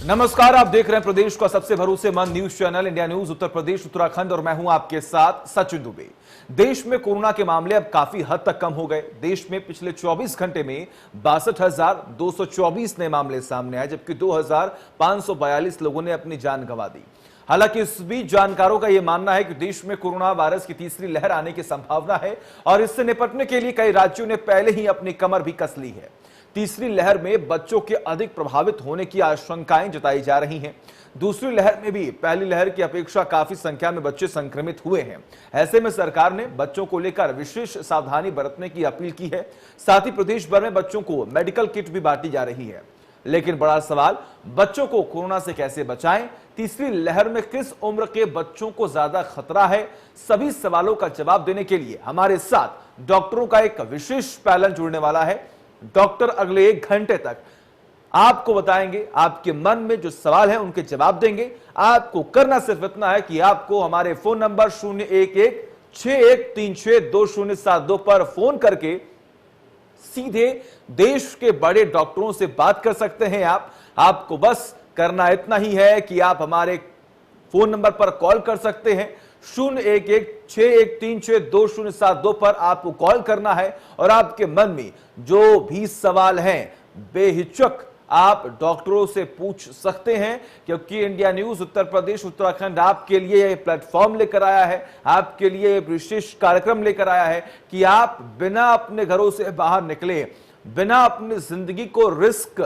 नमस्कार, आप देख रहे हैं प्रदेश का सबसे भरोसेमंद news channel India news Uttar Pradesh Uttarakhand और मैं हूं आपके साथ सचिन दुबे। देश में कोरोना के मामले अब काफी हद तक कम हो गए। देश में पिछले 24 घंटे में 62,224 नए मामले सामने आए, जबकि 2,542 लोगों ने अपनी जान गंवा दी। हालांकि इस बीच जानकारों का यह मानना है कि देश में कोरोना वायरस की तीसरी लहर आने की संभावना है और इससे निपटने के लिए कई राज्यों ने पहले ही अपनी कमर भी कस ली है। तीसरी लहर में बच्चों के अधिक प्रभावित होने की आशंकाएं जताई जा रही हैं। दूसरी लहर में भी पहली लहर की अपेक्षा काफी संख्या में बच्चे संक्रमित हुए हैं। ऐसे में सरकार ने बच्चों को लेकर विशेष सावधानी बरतने की अपील की है। साथ ही प्रदेश भर में बच्चों को मेडिकल किट भी बांटी जा रही है। लेकिन बड़ा सवाल, बच्चों को कोरोना से कैसे बचाएं? तीसरी लहर में किस उम्र के बच्चों को ज्यादा खतरा है? सभी सवालों का जवाब देने के लिए हमारे साथ डॉक्टरों का एक विशेष पैनल जुड़ने वाला है। डॉक्टर अगले 1 घंटे तक आपको बताएंगे, आपके मन में जो सवाल है उनके जवाब देंगे। आपको करना सिर्फ इतना है कि आपको हमारे फोन नंबर 011-6136-2072 पर फोन करके सीधे देश के बड़े डॉक्टरों से बात कर सकते हैं। आपको बस करना इतना ही है कि आप हमारे फोन नंबर पर कॉल कर सकते हैं। 011-6136-2072 पर आपको कॉल करना है और आपके मन में जो भी सवाल हैं बेहिचक आप डॉक्टरों से पूछ सकते हैं, क्योंकि इंडिया न्यूज उत्तर प्रदेश उत्तराखंड आपके लिए यह प्लेटफॉर्म लेकर आया है, आपके लिए एक विशेष कार्यक्रम लेकर आया है कि आप बिना अपने घरों से बाहर निकले, बिना अपनी जिंदगी को रिस्क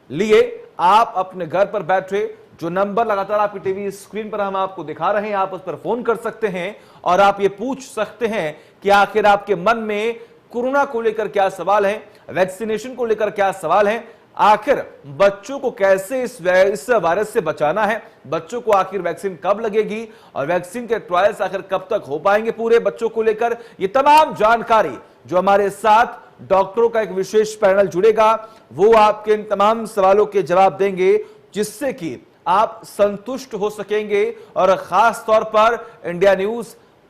लिए, आप अपने घर पर बैठे जो नंबर लगातार आपकी टीवी स्क्रीन पर हम आपको दिखा रहे हैं, आप उस पर फोन कर सकते हैं और आप ये पूछ सकते हैं कि आखिर आपके मन में कोरोना को लेकर क्या सवाल है, वैक्सीनेशन को लेकर क्या सवाल है, आखिर बच्चों को कैसे इस वायरस से बचाना है, बच्चों को आखिर वैक्सीन कब लगेगी और वैक्सीन के ट्रायल्स आखिर कब तक हो पाएंगे पूरे बच्चों को लेकर, ये तमाम जानकारी जो हमारे साथ डॉक्टरों का एक विशेष पैनल जुड़ेगा वो आपके इन तमाम सवालों के जवाब देंगे, जिससे कि आप संतुष्ट हो सकेंगे। और खास तौर पर इंडिया न्यूज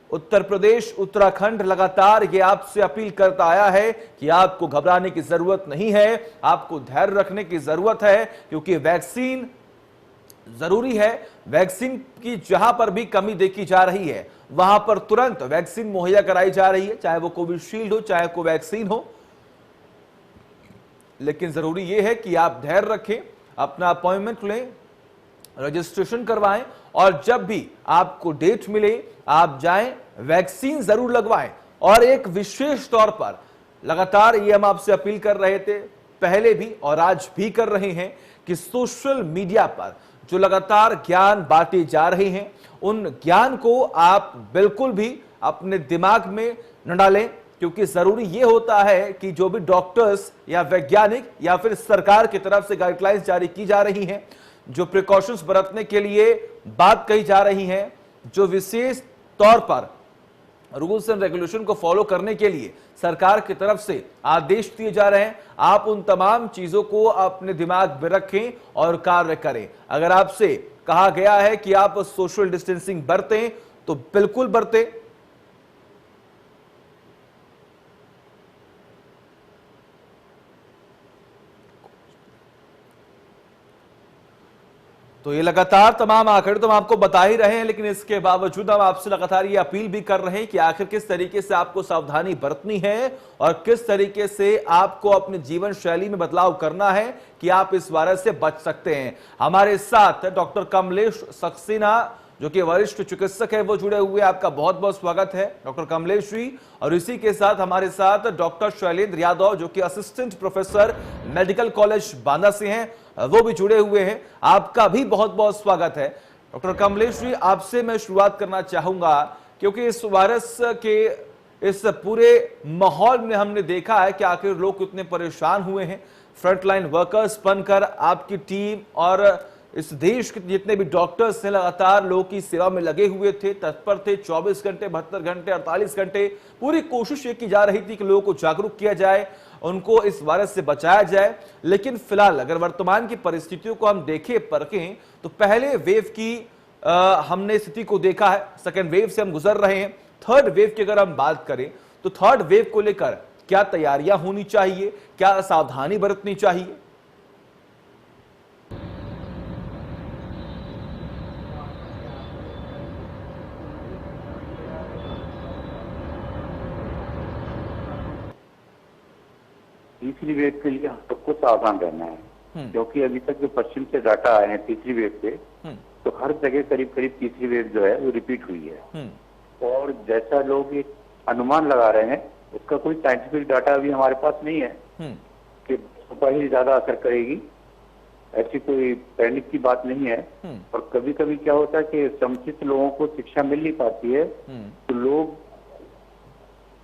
उत्तर प्रदेश उत्तराखंड लगातार ये आपसे अपील करता आया है कि आपको घबराने की जरूरत नहीं है, आपको धैर्य रखने की जरूरत है, क्योंकि वैक्सीन जरूरी है। वैक्सीन की जहां पर भी कमी देखी जा रही है वहां पर तुरंत वैक्सीन मुहैया कराई जा रही है, चाहे वो कोविशील्ड हो चाहे कोवैक्सीन हो। लेकिन जरूरी यह है कि आप धैर्य रखें, अपना अपॉइंटमेंट लें, रजिस्ट्रेशन करवाएं और जब भी आपको डेट मिले आप जाएं, वैक्सीन जरूर लगवाएं। और एक विशेष तौर पर लगातार ये हम आपसे अपील कर रहे थे पहले भी और आज भी कर रहे हैं कि सोशल मीडिया पर जो लगातार ज्ञान बांटे जा रहे हैं उन ज्ञान को आप बिल्कुल भी अपने दिमाग में न डालें, क्योंकि जरूरी यह होता है कि जो भी डॉक्टर्स या वैज्ञानिक या फिर सरकार की तरफ से गाइडलाइंस जारी की जा रही हैं, जो प्रिकॉशंस बरतने के लिए बात कही जा रही है, जो विशेष तौर पर रूल्स एंड रेगुलेशन को फॉलो करने के लिए सरकार की तरफ से आदेश दिए जा रहे हैं, आप उन तमाम चीजों को अपने दिमाग में रखें और कार्य करें। अगर आपसे कहा गया है कि आप सोशल डिस्टेंसिंग बरतें तो बिल्कुल बरतें। तो ये लगातार तमाम आंकड़े तो हम आपको बता ही रहे हैं, लेकिन इसके बावजूद हम आपसे लगातार ये अपील भी कर रहे हैं कि आखिर किस तरीके से आपको सावधानी बरतनी है और किस तरीके से आपको अपने जीवन शैली में बदलाव करना है कि आप इस वायरस से बच सकते हैं। हमारे साथ डॉक्टर कमलेश सक्सेना जो कि वरिष्ठ चिकित्सक है वो जुड़े हुए, आपका बहुत बहुत स्वागत है डॉक्टर कमलेश जी। और इसी के साथ हमारे साथ डॉक्टर शैलेंद्र यादव जो कि assistant professor medical college Banda से हैं, वो भी जुड़े हुए हैं, आपका भी बहुत बहुत स्वागत है। डॉक्टर कमलेश जी, आपसे मैं शुरुआत करना चाहूंगा क्योंकि इस वायरस के इस पूरे माहौल में हमने देखा है कि आखिर लोग कितने परेशान हुए हैं। फ्रंटलाइन वर्कर्स बनकर आपकी टीम और इस देश के जितने भी डॉक्टर्स हैं लगातार लोगों की सेवा में लगे हुए थे, तत्पर थे। 24 घंटे 72 घंटे 48 घंटे पूरी कोशिश ये की जा रही थी कि लोगों को जागरूक किया जाए, उनको इस वायरस से बचाया जाए। लेकिन फिलहाल अगर वर्तमान की परिस्थितियों को हम देखें परखें तो पहले वेव की हमने स्थिति को देखा है, सेकेंड वेव से हम गुजर रहे हैं। थर्ड वेव की अगर हम बात करें तो थर्ड वेव को लेकर क्या तैयारियां होनी चाहिए, क्या सावधानी बरतनी चाहिए? तीसरी वेव के लिए हम सबको सावधान रहना है, क्योंकि अभी तक जो पश्चिम से डाटा आए हैं तीसरी वेव के, तो हर जगह करीब करीब तीसरी वेव जो है वो रिपीट हुई है। और जैसा लोग एक अनुमान लगा रहे हैं, उसका कोई साइंटिफिक डाटा अभी हमारे पास नहीं है कि सुपर ही ज्यादा असर करेगी, ऐसी कोई पैनिक की बात नहीं है। और कभी कभी क्या होता है कि समुचित लोगों को शिक्षा मिल नहीं पाती है, तो लोग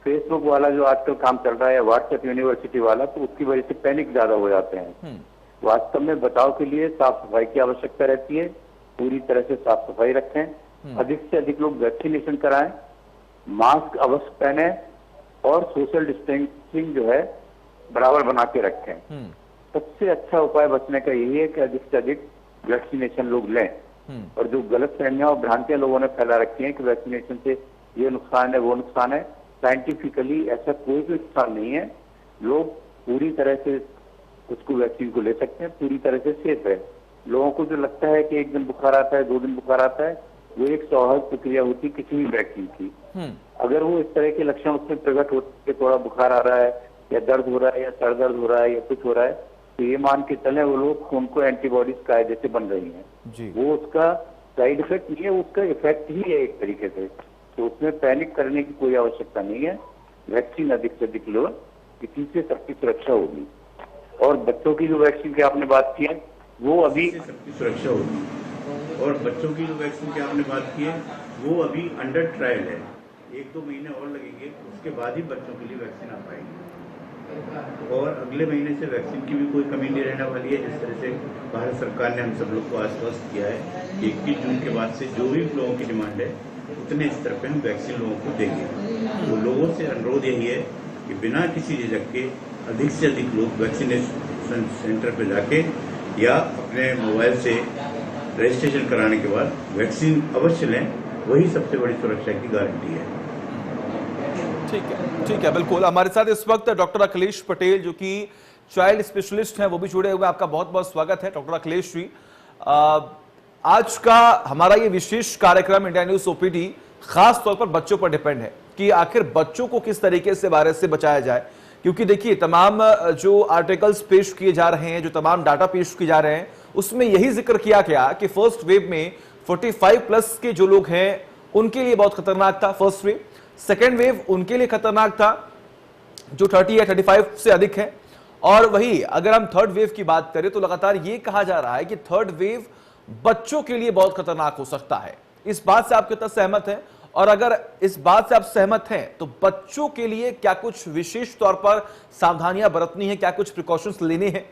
फेसबुक वाला जो आजकल काम चल रहा है, व्हाट्सएप यूनिवर्सिटी वाला, तो उसकी वजह से पैनिक ज्यादा हो जाते हैं। वास्तव में बचाव के लिए साफ सफाई की आवश्यकता रहती है, पूरी तरह से साफ सफाई रखें, अधिक से अधिक लोग वैक्सीनेशन कराएं, मास्क अवश्य पहने और सोशल डिस्टेंसिंग जो है बराबर बना के रखें। सबसे अच्छा उपाय बचने का यही है कि अधिक से अधिक वैक्सीनेशन लोग लें। और जो गलत फहमियां और भ्रांतियां लोगों ने फैला रखी हैं कि वैक्सीनेशन से ये नुकसान है वो नुकसान है, साइंटिफिकली ऐसा कोई भी नुकसान नहीं है। लोग पूरी तरह से उसको वैक्सीन को ले सकते हैं, पूरी तरह से सेफ है। लोगों को जो लगता है कि एक दिन बुखार आता है, 2 दिन बुखार आता है, वो एक स्वाभाविक प्रक्रिया होती है किसी भी वैक्सीन की। अगर वो इस तरह के लक्षण उसमें प्रकट होते, थोड़ा बुखार आ रहा है या दर्द हो रहा है या सर दर्द हो रहा है या कुछ हो रहा है, तो ये मान के चले वो लोग खून को एंटीबॉडीज कायदे से बन रही हैं। वो उसका साइड इफेक्ट नहीं है, उसका इफेक्ट ही है एक तरीके से। तो उसमें पैनिक करने की कोई आवश्यकता नहीं है। वैक्सीन अधिक से अधिक लो, इसी से सबकी सुरक्षा होगी। और बच्चों की जो वैक्सीन की आपने बात की है, वो अभी सबकी सुरक्षा होगी। और बच्चों की जो वैक्सीन की आपने बात की है, वो अभी अंडर ट्रायल है, 1-2 महीने और लगेंगे, उसके बाद ही बच्चों के लिए वैक्सीन आ पाएगी। और अगले महीने से वैक्सीन की भी कोई कमी नहीं रहने वाली है। जिस तरह से भारत सरकार ने हम सब लोग को आश्वस्त किया है कि 21 जून के बाद से जो भी लोगों की डिमांड है, उतने स्तर पे हम वैक्सीन लोगों को देंगे। तो लोगों से अनुरोध यही है कि बिना किसी झिझक के अधिक से अधिक लोग वैक्सीनेशन सेंटर पर जाके या अपने मोबाइल से रजिस्ट्रेशन कराने के बाद वैक्सीन अवश्य लें, वही सबसे बड़ी सुरक्षा की गारंटी है। ठीक है, बिल्कुल। हमारे साथ इस वक्त डॉक्टर अखिलेश पटेल जो कि चाइल्ड स्पेशलिस्ट हैं, वो भी जुड़े हुए। आपका बहुत बहुत स्वागत है डॉक्टर अखिलेश जी। आज का हमारा ये विशेष कार्यक्रम इंडिया न्यूज ओपीडी खास तौर पर बच्चों पर डिपेंड है कि आखिर बच्चों को किस तरीके से वायरस से बचाया जाए। क्योंकि देखिए, तमाम जो आर्टिकल्स पेश किए जा रहे हैं, जो तमाम डाटा पेश किए जा रहे हैं, उसमें यही जिक्र किया गया कि फर्स्ट वेव में 45 प्लस के जो लोग हैं उनके लिए बहुत खतरनाक था फर्स्ट वेव। सेकेंड वेव उनके लिए खतरनाक था जो 30 या 35 से अधिक है। और वही अगर हम थर्ड वेव की बात करें तो लगातार ये कहा जा रहा है कि थर्ड वेव बच्चों के लिए बहुत खतरनाक हो सकता है। इस बात से आप कितना सहमत हैं? और अगर इस बात से आप सहमत हैं तो बच्चों के लिए क्या कुछ विशेष तौर पर सावधानियां बरतनी है, क्या कुछ प्रिकॉशंस लेने हैं?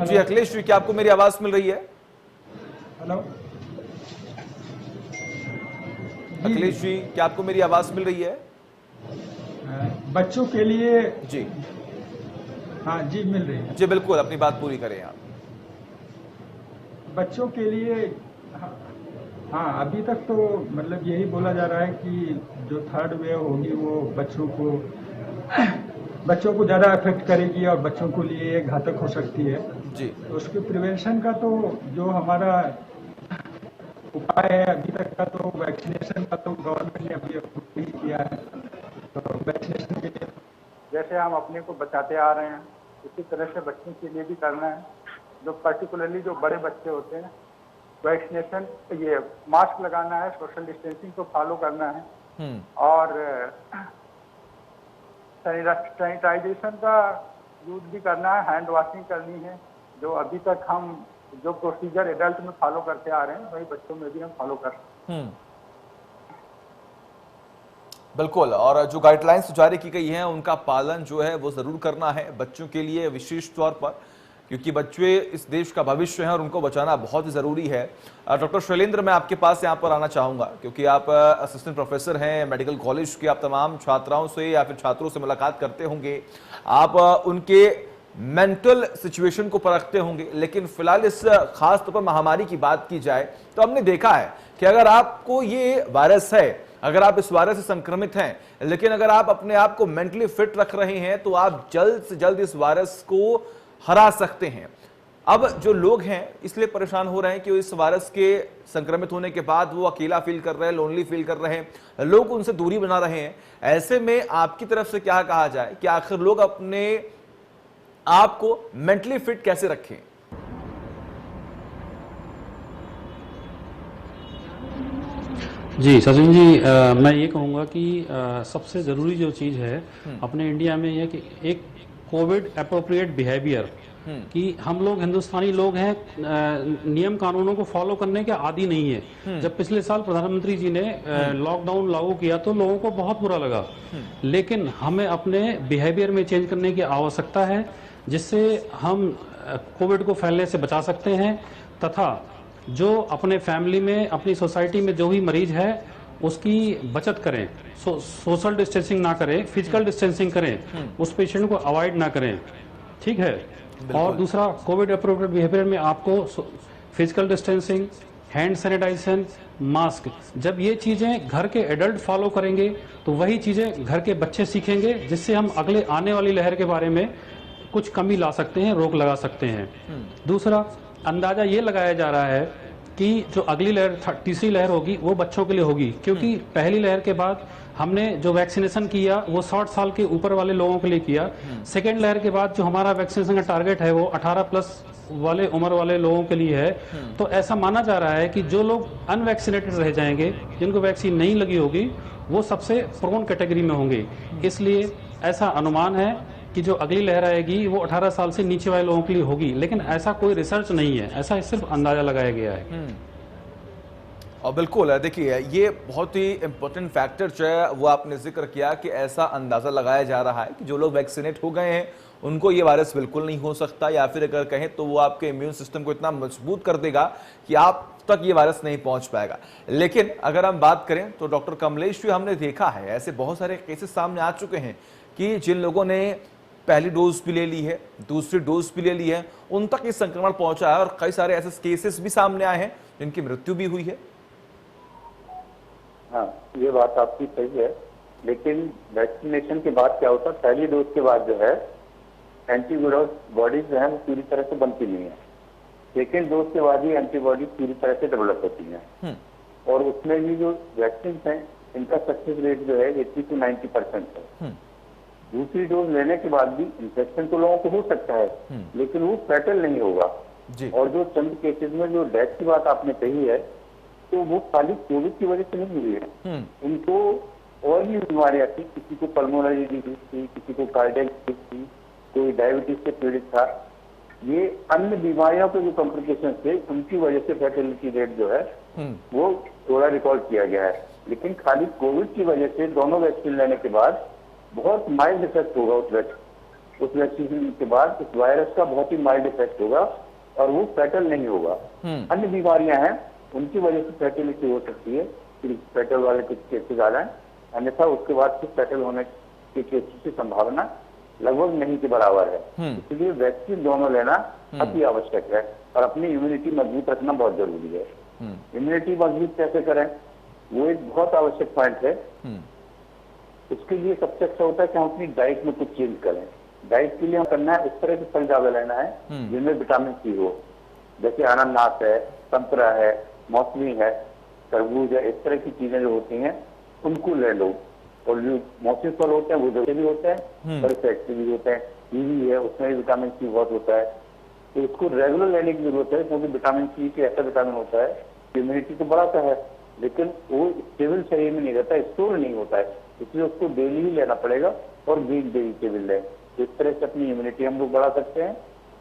जी अखिलेश जी, क्या आपको मेरी आवाज मिल रही है? हेलो अखिलेश जी, क्या आपको मेरी आवाज मिल रही है? बच्चों के लिए जी हाँ जी मिल रही है। जी बिल्कुल, अपनी बात पूरी करें आप। बच्चों के लिए हाँ, अभी तक तो मतलब यही बोला जा रहा है कि जो थर्ड वेव होगी वो बच्चों को ज्यादा अफेक्ट करेगी और बच्चों के लिए घातक हो सकती है जी। तो उसके प्रिवेंशन का तो जो हमारा उपाय है अभी तक का, तो वैक्सीनेशन का तो गवर्नमेंट ने अभी अप्रूव नहीं किया है। तो वैक्सीनेशन के लिए जैसे हम अपने को बचाते आ रहे हैं, उसी तरह से बच्चों के लिए भी करना है। जो पर्टिकुलरली जो बड़े बच्चे होते हैं, वैक्सीनेशन, ये मास्क लगाना है, सोशल डिस्टेंसिंग को फॉलो करना है और सैनिटाइजेशन का यूज भी करना है, हैंड वॉशिंग करनी है। जो अभी तक हम जो प्रोसीजर एडल्ट में फॉलो करते आ रहे हैं, वही बच्चों में भी हम फॉलो कर सकते हैं। बिल्कुल, और जो गाइडलाइंस जारी की गई हैं उनका पालन जो है वो जरूर करना है बच्चों के लिए विशेष तौर पर, क्योंकि बच्चे इस देश का भविष्य हैं और उनको बचाना बहुत ही जरूरी है। डॉक्टर शैलेंद्र, मैं आपके पास यहाँ पर आना चाहूंगा क्योंकि आप असिस्टेंट प्रोफेसर हैं मेडिकल कॉलेज के। आप तमाम छात्राओं से या फिर छात्रों से मुलाकात करते होंगे, आप उनके मेंटल सिचुएशन को परखते होंगे। लेकिन फिलहाल इस खास तौर पर महामारी की बात की जाए तो हमने देखा है कि अगर आपको ये वायरस है, अगर आप इस वायरस से संक्रमित हैं, लेकिन अगर आप अपने आप को मेंटली फिट रख रहे हैं तो आप जल्द से जल्द इस वायरस को हरा सकते हैं। अब जो लोग हैं इसलिए परेशान हो रहे हैं कि इस वायरस के संक्रमित होने के बाद वो अकेला फील कर रहे हैं, लोनली फील कर रहे हैं, लोग उनसे दूरी बना रहे हैं। ऐसे में आपकी तरफ से क्या कहा जाए कि आखिर लोग अपने आप को मेंटली फिट कैसे रखें? जी सचिन जी, मैं ये कहूँगा कि सबसे ज़रूरी जो चीज़ है अपने इंडिया में यह कि एक कोविड अप्रोप्रिएट बिहेवियर, कि हम लोग हिंदुस्तानी लोग हैं नियम कानूनों को फॉलो करने के आदी नहीं है। जब पिछले साल प्रधानमंत्री जी ने लॉकडाउन लागू किया तो लोगों को बहुत बुरा लगा, लेकिन हमें अपने बिहेवियर में चेंज करने की आवश्यकता है, जिससे हम कोविड को फैलने से बचा सकते हैं तथा जो अपने फैमिली में, अपनी सोसाइटी में जो भी मरीज है उसकी बचत करें, सोशल डिस्टेंसिंग ना करें, फिजिकल डिस्टेंसिंग करें, उस पेशेंट को अवॉइड ना करें, ठीक है। और दूसरा, कोविड अप्रोप्रिएट बिहेवियर में आपको physical distancing, hand sanitization, mask, जब ये चीजें घर के एडल्ट फॉलो करेंगे तो वही चीजें घर के बच्चे सीखेंगे, जिससे हम अगले आने वाली लहर के बारे में कुछ कमी ला सकते हैं, रोक लगा सकते हैं। दूसरा, अंदाजा ये लगाया जा रहा है कि जो अगली लहर, तीसरी लहर होगी वो बच्चों के लिए होगी, क्योंकि पहली लहर के बाद हमने जो वैक्सीनेशन किया वो 60 साल के ऊपर वाले लोगों के लिए किया। सेकेंड लहर के बाद जो हमारा वैक्सीनेशन का टारगेट है वो 18 प्लस वाले उम्र वाले लोगों के लिए है। तो ऐसा माना जा रहा है कि जो लोग अनवैक्सीनेटेड रह जाएंगे, जिनको वैक्सीन नहीं लगी होगी, वो सबसे प्रोन कैटेगरी में होंगे। इसलिए ऐसा अनुमान है कि जो अगली लहर आएगी वो 18 साल से नीचे वाले लोगों के लिए होगी, लेकिन ऐसा कोई रिसर्च नहीं है, ऐसा सिर्फ अंदाजा लगाया गया है। और बिल्कुल देखिए, ये बहुत ही इंपॉर्टेंट फैक्टर जो है वो आपने जिक्र किया कि ऐसा अंदाजा लगाया जा रहा है कि जो लोग वैक्सीनेट हो गए हैं उनको ये वायरस बिल्कुल नहीं हो सकता, या फिर अगर कहें तो वो आपके इम्यून सिस्टम को इतना मजबूत कर देगा कि आप तक ये वायरस नहीं पहुंच पाएगा। लेकिन अगर हम बात करें तो डॉक्टर कमलेश जी, हमने देखा है ऐसे बहुत सारे केसेस सामने आ चुके हैं कि जिन लोगों ने पहली डोज भी ले ली है, दूसरी डोज भी ले ली है, उन तक ये संक्रमण पहुंचा है और कई सारे ऐसे केसेस भी सामने आए हैं जिनकी मृत्यु भी हुई है। हाँ, ये बात आपकी सही है, लेकिन वैक्सीनेशन के बाद क्या होता है, पहली डोज के बाद जो है एंटीबॉडीज जो है वो पूरी तरह से बनती नहीं है। सेकेंड डोज के बाद ही एंटीबॉडी पूरी तरह से डेवलप होती है, और उसमें भी जो वैक्सीन हैं इनका सक्सेस रेट जो है 80 to 90% है। दूसरी डोज लेने के बाद भी इन्फेक्शन तो लोगों को हो सकता है, लेकिन वो फैटल नहीं होगा जी। और जो चंद केसेस में जो डेथ की बात आपने कही है, तो वो खाली कोविड की वजह से नहीं हुई है, उनको और भी बीमारियां थी, किसी को पल्मोनरी डिजीज थी, किसी को कार्डियक डिजीज थी, कोई डायबिटीज से पीड़ित था। ये अन्य बीमारियों के जो कॉम्प्लिकेशन थे उनकी वजह से फर्टिलिटी रेट जो है वो थोड़ा रिकॉर्ड किया गया है। लेकिन खाली कोविड की वजह से दोनों वैक्सीन लेने के बाद बहुत माइल्ड इफेक्ट होगा उस वैक्सीन के बाद, उस वायरस का बहुत ही माइल्ड इफेक्ट होगा और वो फैटल नहीं होगा। अन्य बीमारियां हैं उनकी वजह से फैटिलिटी हो सकती है, फैटल वाले कुछ केसेस आ रहे हैं, अन्यथा उसके बाद फिर फैटल होने के केसेस की संभावना लगभग नहीं के बराबर है। इसलिए वैक्सीन दोनों लेना अति आवश्यक है और अपनी इम्यूनिटी मजबूत रखना बहुत जरूरी है। इम्यूनिटी मजबूत कैसे करें, वो एक बहुत आवश्यक पॉइंट है। उसके लिए सबसे अच्छा होता है कि हम अपनी डाइट में कुछ चेंज करें। डाइट के लिए हम करना है, इस तरह के फल ज्यादा लेना है जिनमें विटामिन सी हो, जैसे अनानास है, संतरा है, मौसमी है, तरबूज है, इस तरह की चीजें जो होती हैं उनको ले लो। और जो मौसमी फल होते हैं वो जैसे भी होते हैं, बड़े फैक्ट्री भी होते हैं, कीवी है, उसमें भी विटामिन सी बहुत होता है, तो उसको रेगुलर लेने की जरूरत है, क्योंकि विटामिन सी के ऐसा विटामिन होता है इम्यूनिटी तो बढ़ाता है, लेकिन वो स्टेबल शरीर में नहीं रहता, स्टोर नहीं होता है, इसलिए उसको डेली ही लेना पड़ेगा और ग्रीन वेजिटेबल लें। इस तरह से अपनी इम्यूनिटी हम लोग बढ़ा सकते हैं।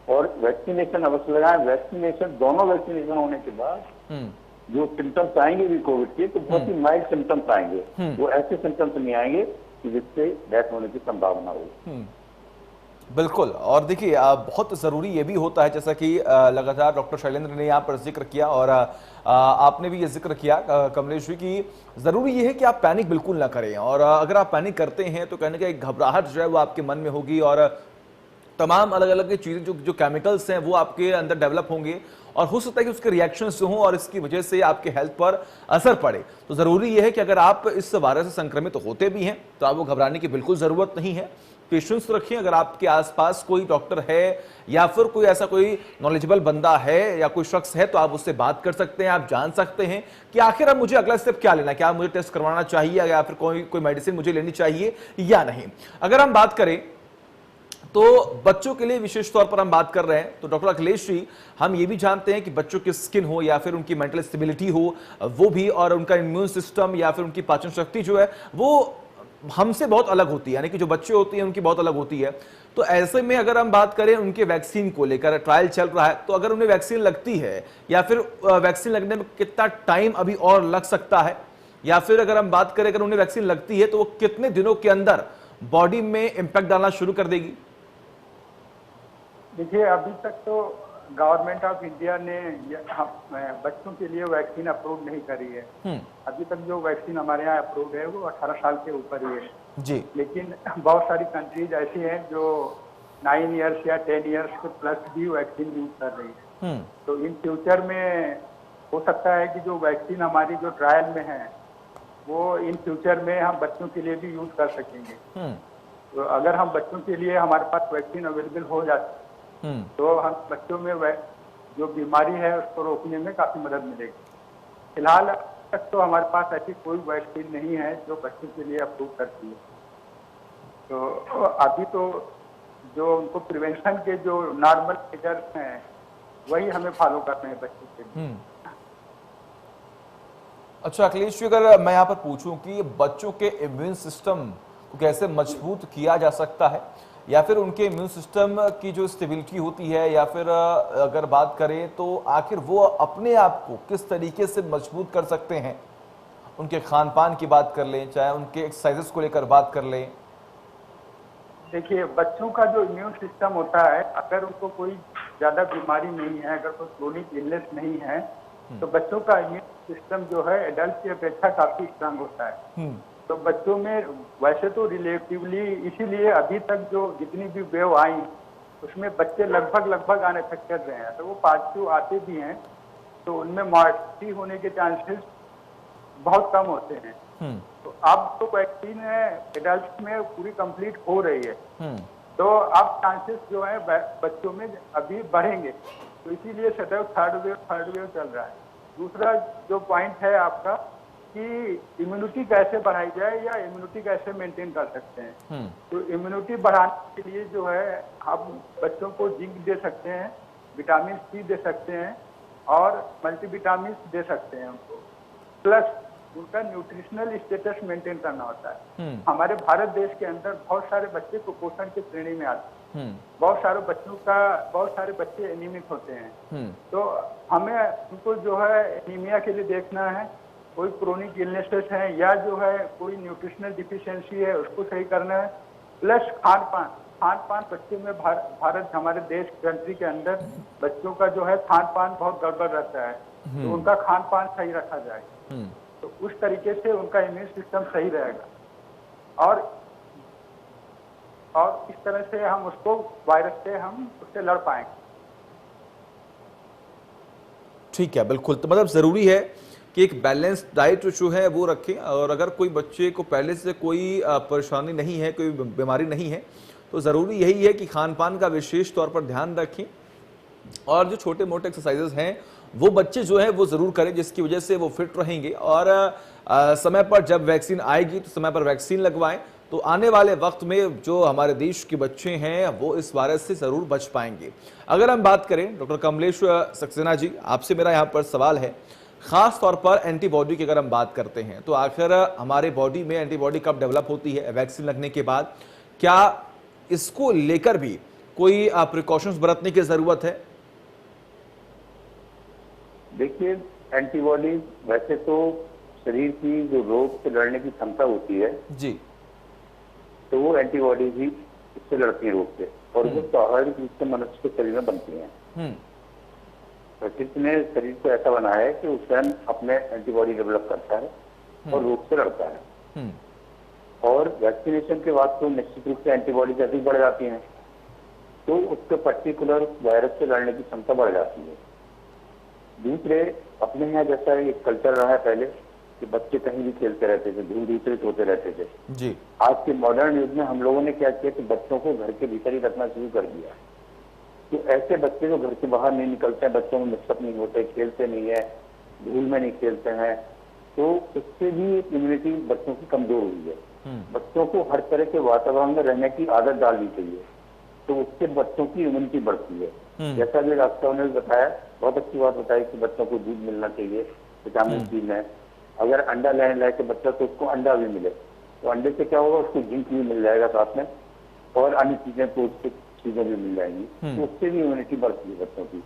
और वैक्सीनेशन अवश्य लगाएं। वैक्सीनेशन, दोनों वैक्सीनेशन होने के बाद जो सिम्टम्स आएंगे भी कोविड के, तो बहुत ही माइल्ड सिम्टम्स आएंगे, वो ऐसे सिम्टम्स नहीं आएंगे कि जिससे डेथ होने की संभावना हो। बिल्कुल। और देखिए बहुत ज़रूरी ये भी होता है, जैसा कि लगातार डॉक्टर शैलेंद्र ने यहाँ पर जिक्र किया और आपने भी ये जिक्र किया कमलेश जी, की ज़रूरी ये है कि आप पैनिक बिल्कुल ना करें, और अगर आप पैनिक करते हैं तो कहने का एक घबराहट जो है वो आपके मन में होगी और तमाम अलग अलग चीजें जो केमिकल्स हैं वो आपके अंदर डेवलप होंगे और हो सकता है कि उसके रिएक्शंस हों और इसकी वजह से आपके हेल्थ पर असर पड़े। तो जरूरी यह है कि अगर आप इस वायरस से संक्रमित होते भी हैं तो आपको घबराने की बिल्कुल जरूरत नहीं है। पेशेंस रखिए। अगर आपके आसपास कोई डॉक्टर है या फिर कोई ऐसा कोई नॉलेजेबल बंदा है या कोई शख्स है तो आप उससे बात कर सकते हैं, आप जान सकते हैं कि आखिर अब मुझे अगला स्टेप क्या लेना है, क्या मुझे टेस्ट करवाना चाहिए या फिर कोई मेडिसिन मुझे लेनी चाहिए या नहीं। अगर हम बात करें तो बच्चों के लिए विशेष तौर पर हम बात कर रहे हैं तो डॉक्टर अखिलेश जी, हम ये भी जानते हैं कि बच्चों की स्किन हो या फिर उनकी मेंटल स्टेबिलिटी हो वो भी, और उनका इम्यून सिस्टम या फिर उनकी पाचन शक्ति जो है वो हमसे बहुत अलग होती है, यानी कि जो बच्चे होती हैं उनकी बहुत अलग होती है। तो ऐसे में अगर हम बात करें उनके वैक्सीन को लेकर, ट्रायल चल रहा है, तो अगर उन्हें वैक्सीन लगती है या फिर वैक्सीन लगने में कितना टाइम अभी और लग सकता है, या फिर अगर हम बात करें अगर उन्हें वैक्सीन लगती है तो वो कितने दिनों के अंदर बॉडी में इंपैक्ट डालना शुरू कर देगी? देखिए, अभी तक तो गवर्नमेंट ऑफ इंडिया ने बच्चों के लिए वैक्सीन अप्रूव नहीं करी है। अभी तक जो वैक्सीन हमारे यहाँ अप्रूव है वो 18 साल के ऊपर ही है जी। लेकिन बहुत सारी कंट्रीज ऐसी हैं जो 9 इयर्स या 10 इयर्स के प्लस भी वैक्सीन यूज कर रही है। तो इन फ्यूचर में हो सकता है कि जो वैक्सीन हमारी जो ट्रायल में है वो इन फ्यूचर में हम बच्चों के लिए भी यूज कर सकेंगे। तो अगर हम बच्चों के लिए हमारे पास वैक्सीन अवेलेबल हो जाती तो हम बच्चों में जो बीमारी है उसको रोकने में काफी मदद मिलेगी। फिलहाल तक तो हमारे पास ऐसी कोई वैक्सीन नहीं है जो बच्चों के लिए अप्रूव करती है। तो अभी तो जो उनको प्रिवेंशन के जो नॉर्मल मेजर्स हैं वही हमें फॉलो करने हैं बच्चों के लिए। अच्छा अखिलेश जी, अगर मैं यहाँ पर पूछूं कि बच्चों के इम्यून सिस्टम को कैसे मजबूत किया जा सकता है, या फिर उनके इम्यून सिस्टम की जो स्टेबिलिटी होती है, या फिर अगर बात करें तो आखिर वो अपने आप को किस तरीके से मजबूत कर सकते हैं? उनके खान पान की बात कर लें, चाहे उनके एक्सरसाइजेस को लेकर बात कर लें। देखिए, बच्चों का जो इम्यून सिस्टम होता है, अगर उनको कोई ज्यादा बीमारी नहीं है, अगर कोई क्रोनिक इलनेस नहीं है, तो बच्चों का इम्यून सिस्टम जो है एडल्ट की अपेक्षा काफी स्ट्रांग होता है। तो बच्चों में वैसे तो रिलेटिवली, इसीलिए अभी तक जो जितनी भी वेव आई उसमें बच्चे लगभग अनअफेक्टेड रहे हैं। तो वो पॉजिटिव आते भी हैं तो उनमें मॉर्टिलिटी होने के चांसेस बहुत कम होते हैं। तो अब तो वैक्सीन है एडल्ट में पूरी कंप्लीट हो रही है तो अब चांसेस जो है बच्चों में अभी बढ़ेंगे। तो इसीलिए सदैव थर्ड वेव चल रहा है। दूसरा जो पॉइंट है आपका कि इम्यूनिटी कैसे बढ़ाई जाए या इम्यूनिटी कैसे मेंटेन कर सकते हैं। तो इम्यूनिटी बढ़ाने के लिए जो है हम बच्चों को जिंक दे सकते हैं, विटामिन सी दे सकते हैं और मल्टीविटामिन दे सकते हैं उनको, प्लस उनका न्यूट्रिशनल स्टेटस मेंटेन करना होता है। हमारे भारत देश के अंदर बहुत सारे बच्चे कुपोषण की श्रेणी में आते हैं। बहुत सारे बच्चे एनीमिक होते हैं। तो हमें उनको जो है एनीमिया के लिए देखना है, कोई क्रोनिक इलनेसेस है या जो है कोई न्यूट्रिशनल डिफिशियंसी है उसको सही करना है, प्लस खान पान बच्चे में भारत हमारे देश कंट्री के अंदर बच्चों का जो है खान पान बहुत गड़बड़ रहता है। तो उनका खान पान सही रखा जाए तो उस तरीके से उनका इम्यून सिस्टम सही रहेगा और इस तरह से हम उसको वायरस से हम उससे लड़ पाएंगे। ठीक है, बिल्कुल। तो मतलब जरूरी है कि एक बैलेंस डाइट जो है वो रखें, और अगर कोई बच्चे को पहले से कोई परेशानी नहीं है, कोई बीमारी नहीं है, तो ज़रूरी यही है कि खान पान का विशेष तौर पर ध्यान रखें और जो छोटे मोटे एक्सरसाइजेस हैं वो बच्चे जो है वो ज़रूर करें, जिसकी वजह से वो फिट रहेंगे। और समय पर जब वैक्सीन आएगी तो समय पर वैक्सीन लगवाएं, तो आने वाले वक्त में जो हमारे देश के बच्चे हैं वो इस वायरस से ज़रूर बच पाएंगे। अगर हम बात करें डॉक्टर कमलेश सक्सेना जी, आपसे मेरा यहाँ पर सवाल है, खास तौर पर एंटीबॉडी की अगर हम बात करते हैं तो आखिर हमारे बॉडी में एंटीबॉडी कब डेवलप होती है? वैक्सीन लगने के बाद। क्या इसको लेकर भी कोई प्रिकॉशंस बरतने की जरूरत है? देखिए, एंटीबॉडी वैसे तो शरीर की जो रोग से लड़ने की क्षमता होती है जी, तो वो एंटीबॉडी भी इससे लड़ती है रोग से, और वो स्वाभाविक रूप से मनुष्य के शरीर में बनती है। प्रकृति ने शरीर को ऐसा बनाया है कि वो स्वयं अपने एंटीबॉडी डेवलप करता है और रोग से लड़ता है। और वैक्सीनेशन के बाद तो निश्चित रूप से एंटीबॉडी अधिक बढ़ जाती हैं। तो उसके पर्टिकुलर वायरस से लड़ने की क्षमता बढ़ जाती है। दूसरे, अपने यहाँ जैसा एक कल्चर रहा है पहले कि बच्चे कहीं भी खेलते रहते थे, धूल दूसरे होते रहते थे जी। आज के मॉडर्न युग में हम लोगों ने क्या किया कि बच्चों को घर के भीतर ही रखना शुरू कर दिया। तो ऐसे बच्चे जो घर के बाहर नहीं निकलते हैं, बच्चों में मिक्सअप नहीं होते, खेलते नहीं है, धूल में नहीं खेलते हैं, तो इससे भी इम्यूनिटी बच्चों की कमजोर हुई है। बच्चों को हर तरह के वातावरण में रहने की आदत डालनी चाहिए, तो उससे बच्चों की इम्यूनिटी बढ़ती है। जैसा भी डॉक्टर ने बताया, बहुत अच्छी बात बताई कि बच्चों को दूध मिलना चाहिए, विटामिन सी में। अगर अंडा लेने लायक बच्चा तो उसको अंडा भी मिले, तो अंडे से क्या होगा, उसको जिंक भी मिल जाएगा साथ में, और अन्य चीजें तो उसकी चीजें भी मिल जाएंगी, तो उससे भी इम्यूनिटी बढ़ती है बच्चों की।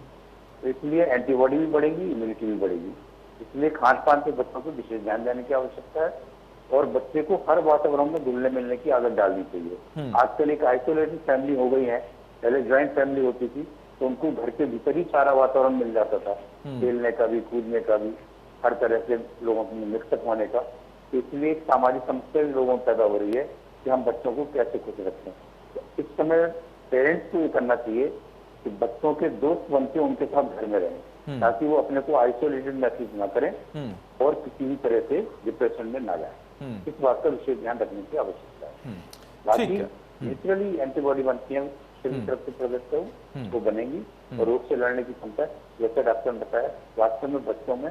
तो इसलिए एंटीबॉडी भी बढ़ेगी, इम्यूनिटी भी बढ़ेगी। इसलिए खान पान पे बच्चों को विशेष ध्यान देने की आवश्यकता है, और बच्चे को हर वातावरण में घुलने मिलने की आदत डालनी चाहिए। आजकल एक आइसोलेटेड फैमिली हो गई है, पहले ज्वाइंट फैमिली होती थी, तो उनको घर के भीतर ही सारा वातावरण मिल जाता था, खेलने का भी, कूदने का भी, हर तरह से लोगों में मिक्सअप होने का। तो इसलिए एक सामाजिक समस्या लोगों में पैदा हो रही है कि हम बच्चों को कैसे खुश रखें। तो इस समय पेरेंट्स को ये करना चाहिए कि बच्चों के दोस्त बनते उनके साथ घर में रहें, ताकि वो अपने को आइसोलेटेड महसूस ना करें और किसी भी तरह से डिप्रेशन में ना जाए। इस बात का विशेष ध्यान रखने की आवश्यकता है। बाकी नेचुरली एंटीबॉडी बनती है शरीर तरफ से प्रदत्त है, वो बनेगी, और रोग से लड़ने की क्षमता, जैसे डॉक्टर ने बताया, वास्तव में बच्चों में,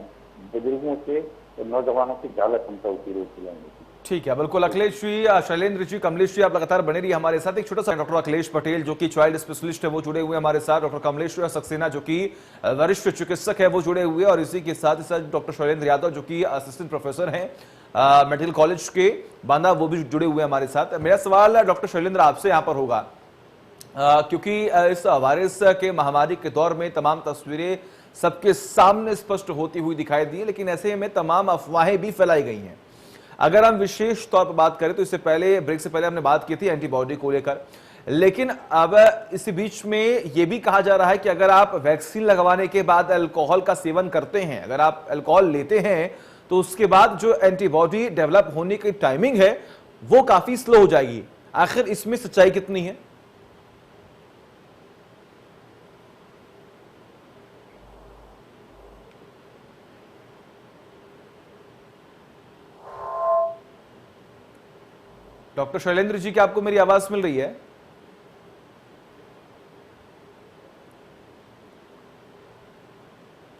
बुजुर्गों से और नौजवानों से ज्यादा क्षमता होती है रोग से लड़ने की। ठीक है, बिल्कुल। अखिलेश जी, शैलेंद्र जी, कमलेश जी, आप लगातार बने रहिए हमारे साथ। एक छोटा सा, डॉक्टर अखिलेश पटेल जो कि चाइल्ड स्पेशलिस्ट है वो जुड़े हुए हमारे साथ, डॉक्टर कमलेश सक्सेना जो कि वरिष्ठ चिकित्सक है वो जुड़े हुए, और इसी के साथ ही साथ डॉक्टर शैलेंद्र यादव जो कि असिस्टेंट प्रोफेसर हैं मेडिकल कॉलेज के बांदा, वो भी जुड़े हुए हमारे साथ। मेरा सवाल डॉक्टर शैलेंद्र आपसे यहाँ पर होगा, क्योंकि इस वायरस के महामारी के दौर में तमाम तस्वीरें सबके सामने स्पष्ट होती हुई दिखाई दी, लेकिन ऐसे में तमाम अफवाहें भी फैलाई गई हैं। अगर हम विशेष तौर पर बात करें तो इससे पहले, ब्रेक से पहले हमने बात की थी एंटीबॉडी को लेकर, लेकिन अब इसी बीच में यह भी कहा जा रहा है कि अगर आप वैक्सीन लगवाने के बाद अल्कोहल का सेवन करते हैं, अगर आप अल्कोहल लेते हैं, तो उसके बाद जो एंटीबॉडी डेवलप होने की टाइमिंग है वो काफी स्लो हो जाएगी। आखिर इसमें सच्चाई कितनी है? डॉक्टर शैलेंद्र जी, क्या आपको मेरी आवाज मिल रही है?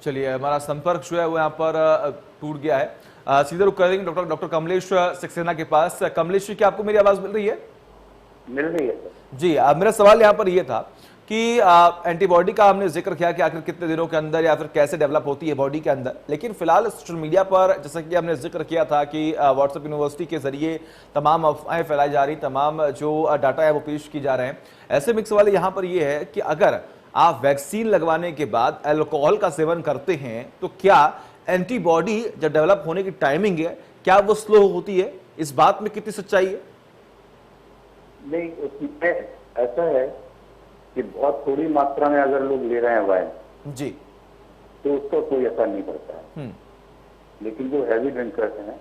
चलिए, हमारा संपर्क जो है वो यहाँ पर टूट गया है। सीधे रुक करेंगे डॉक्टर कमलेश सक्सेना के पास। कमलेश जी, क्या आपको मेरी आवाज मिल रही है? मिल रही है सर जी। मेरा सवाल यहाँ पर यह था कि एंटीबॉडी का हमने जिक्र किया कि आखिर कितने दिनों के अंदर या फिर कैसे डेवलप होती है बॉडी के अंदर, लेकिन फिलहाल सोशल मीडिया पर जैसा कि हमने जिक्र किया था कि व्हाट्सएप यूनिवर्सिटी के जरिए तमाम अफवाहें फैलाई जा रही, तमाम जो डाटा है वो पेश की जा रहे हैं। ऐसे में एक सवाल यहाँ पर यह है कि अगर आप वैक्सीन लगवाने के बाद अल्कोहल का सेवन करते हैं तो क्या एंटीबॉडी जब डेवलप होने की टाइमिंग है क्या वो स्लो होती है? इस बात में कितनी सच्चाई है? नहीं, उसमें ऐसा है कि बहुत थोड़ी मात्रा में अगर लोग ले रहे हैं वाइन जी, तो उसका कोई असर नहीं पड़ता है। लेकिन जो हैवी ड्रिंकर्स हैं,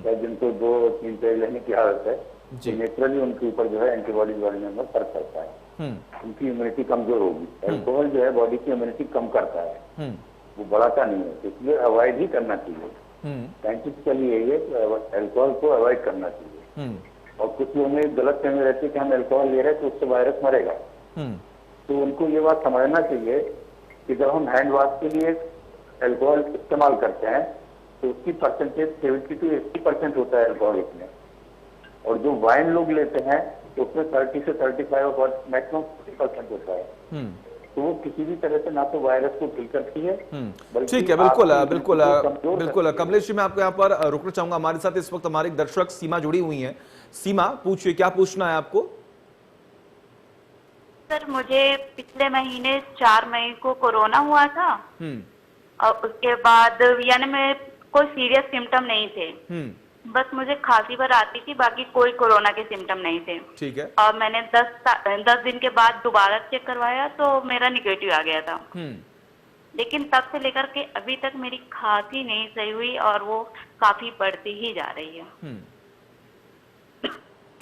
या जिनको 2-3 पेय लेने की आदत है, तो नेचुरली उनके ऊपर जो है एंटीबॉडी बढ़ने में फर्क पड़ता है, उनकी इम्यूनिटी कमजोर होगी। अल्कोहल जो है बॉडी की इम्यूनिटी कम करता है, वो बढ़ाता नहीं है, इसलिए अवॉइड ही करना चाहिए। साइंटिफिकली यही है कि अल्कोहल को अवॉइड करना चाहिए। और कुछ लोगों में गलत फहमी रहती है कि हम अल्कोहल ले रहे हैं तो उससे वायरस मरेगा, तो उनको ये बात समझना चाहिए कि जब हम हैंड वॉश के लिए अल्कोहल इस्तेमाल करते हैं तो उसकी परसेंटेज 70 से 80% होता है अल्कोहल इसमें, और जो वाइन लोग लेते हैं तो उसमें 30 से 35 और मैक्सिमम 40% होता है। तो वो किसी भी तरह से ना तो वायरस को किल करती है। ठीक है, बिल्कुल बिल्कुल बिल्कुल। कमलेश जी, मैं आपको यहाँ पर रुकना चाहूंगा। हमारे साथ इस वक्त हमारे दर्शक सीमा जुड़ी हुई हैं। सीमा, पूछिए, क्या पूछना है आपको? सर, मुझे पिछले महीने 4 मई को कोरोना हुआ था, और उसके बाद यानी मैं कोई सीरियस सिम्टम नहीं थे, बस मुझे खांसी भर आती थी, बाकी कोई कोरोना के सिम्टम नहीं थे। ठीक है। और मैंने 10 दिन के बाद दोबारा चेक करवाया तो मेरा निगेटिव आ गया था। लेकिन तब से लेकर के अभी तक मेरी खांसी नहीं सही हुई और वो काफी बढ़ती ही जा रही है।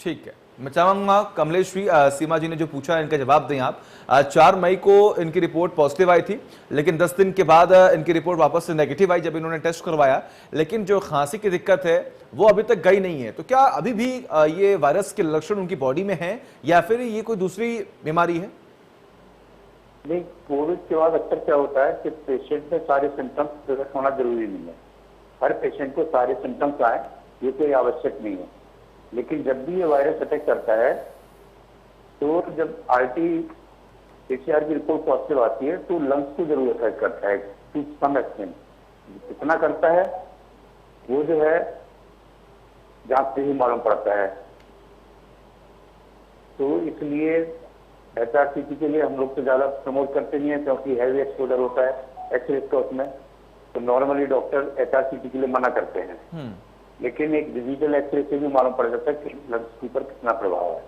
ठीक है, मैं चाहूंगा कमलेश जी, सीमा जी ने जो पूछा इनका जवाब दें आप। 4 मई को इनकी रिपोर्ट पॉजिटिव आई थी, लेकिन 10 दिन के बाद इनकी रिपोर्ट वापस से नेगेटिव आई जब इन्होंने टेस्ट करवाया, लेकिन जो खांसी की दिक्कत है वो अभी तक गई नहीं है। तो क्या अभी भी ये वायरस के लक्षण उनकी बॉडी में हैं या फिर ये कोई दूसरी बीमारी है? नहीं, कोविड के बाद अक्सर क्या होता है कि पेशेंट में सारे सिम्टम्स प्रकट होना जरूरी नहीं है। हर पेशेंट को सारे सिम्टम्स आए ये कोई आवश्यक नहीं है, लेकिन जब भी ये वायरस अटैक करता है तो जब RT-PCR की रिपोर्ट पॉजिटिव आती है तो लंग्स को जरूर अफेक्ट करता है टू सम एक्सटेंट। कितना करता है वो जो है जांच से ही मालूम पड़ता है। तो इसलिए HRCT के लिए हम लोग तो ज्यादा प्रमोट करते नहीं है, क्योंकि हैवी एक्सपोजर होता है एक्सरे का उसमें, तो नॉर्मली डॉक्टर HRCT के लिए मना करते हैं। लेकिन एक डिजिटल एक्सरे से भी मालूम पड़ जाता है कि लंग्स के ऊपर कितना प्रभाव है।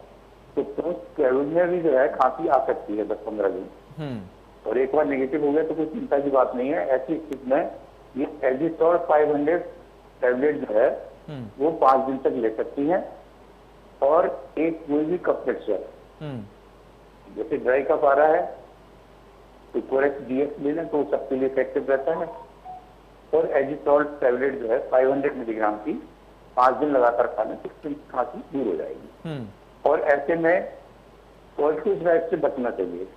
तो कोविड में भी जो है खांसी आ सकती है 10-15 दिन, और एक बार नेगेटिव हो गया तो कोई चिंता की बात नहीं है। ऐसी स्थिति में ये एजिथ्रोल 500 टैबलेट जो है वो 5 दिन तक ले सकती हैं। और एक कोई भी कफ मिक्सचर, जैसे ड्राई कफ आ रहा है तो कोरेक्स DX ले लें तो सबके लिए इफेक्टिव रहता है। और एजिथ्रोल टैबलेट जो है 500 मिलीग्राम की 5 दिन लगातार खाने से खांसी दूर हो जाएगी। और ऐसे में कोर्टिकोस्टेरॉइड से बचना चाहिए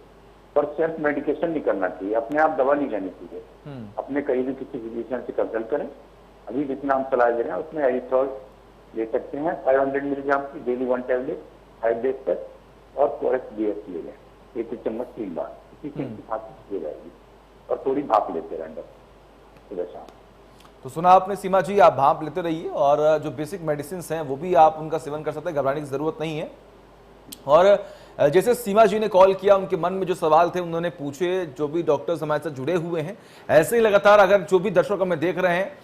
और सेल्फ मेडिकेशन नहीं करना चाहिए, अपने आप दवा नहीं लेनी चाहिए। अपने कहीं भी किसी फिजिशियन से कंसल्ट करें। अभी जितना हम सलाह दे रहे हैं उसमें एजिथ्रोल ले सकते हैं 500 मिलीग्राम की डेली 1 टैबलेट 5 डेज तक, और कोरेक्स DX ले लें 1 चम्मच 3 बार, इसी से खांसी हो जाएगी। और थोड़ी भाप लेते रहें सुबह शाम। तो सुना आपने सीमा जी, आप भाप लेते रहिए और जो बेसिक मेडिसिन हैं वो भी आप उनका सेवन कर सकते हैं, घबराने की जरूरत नहीं है। और जैसे सीमा जी ने कॉल किया, उनके मन में जो सवाल थे उन्होंने पूछे, जो भी डॉक्टर्स हमारे साथ जुड़े हुए हैं, ऐसे ही लगातार अगर जो भी दर्शक हमें देख रहे हैं,